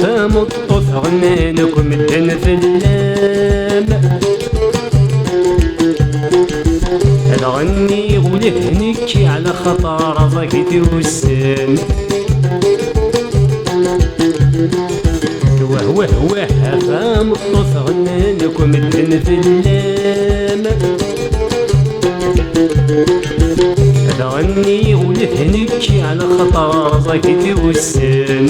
فمطط غنانكم الدن في اللام الغني ولهنك على خطر ضاقتي والسن وهو فمطط غنانكم الدن في اللام الغني ولهنك على خطر ضاقتي والسن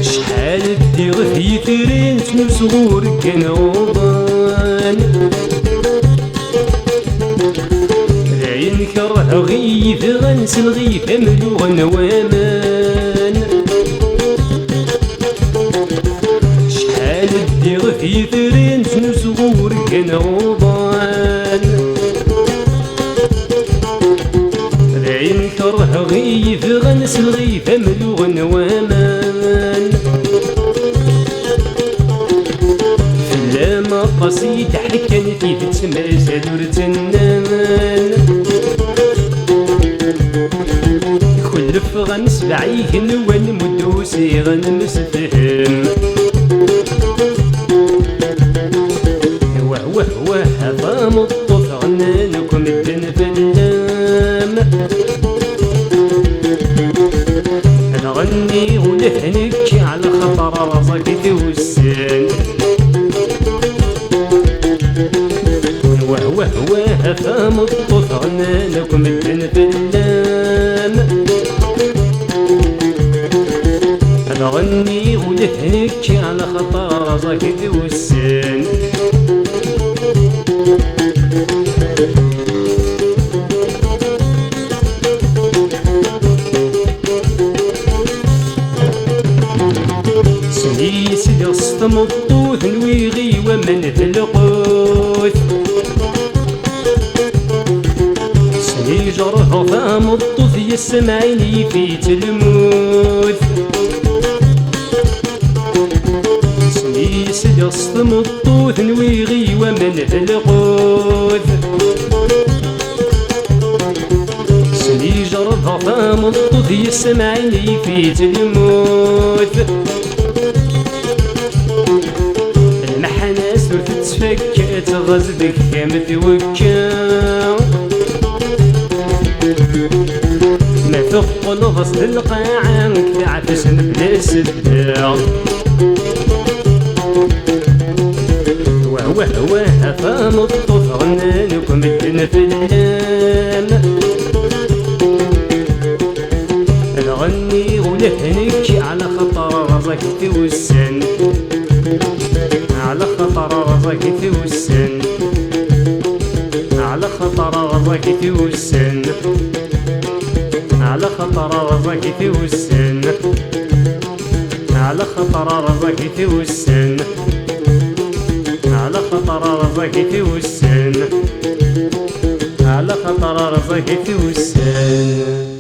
شحال دير في ثرين شنو صغور كان وضان العين كره غيث غنس الغيث ملوغ نوامان شحال دير في ثرين شنو صغور كان وضان العين كره غيث غنس الغيث ملوغ نوامان فلما قصيد حكا في تسمى سادور تنان خلف غنس بعيه نوان مدوسي غنمسفهم وهو هذا مطف غنانكم الدن فلام نغني ولهنك على خطر رزقتي والسن وهو هذا مطف غنانكم الدن فلام نغني ولهنك على خطر رزقتي والسن سيد الصطم الطوث نويغي ومن في القوث سني جره فام الطوث يسمعني في تلموث سني سيد الصطم الطوث نويغي ومن في القوث سني جره فام الطوث يسمعني في تلموث المحناس تتفكت غزبك كامل وكا ما ثقل غصن القاعة كعفس بلا سبا وهو فام الطف غنانكم الدن في اللام نغني ولهنك على خطر رزقتي والسن على خطر رزقتي والسن على خطر رزقتي والسن على خطر رزقتي والسن على خطر رزقتي والسن على خطر رزقتي والسن على خطر رزقتي والسن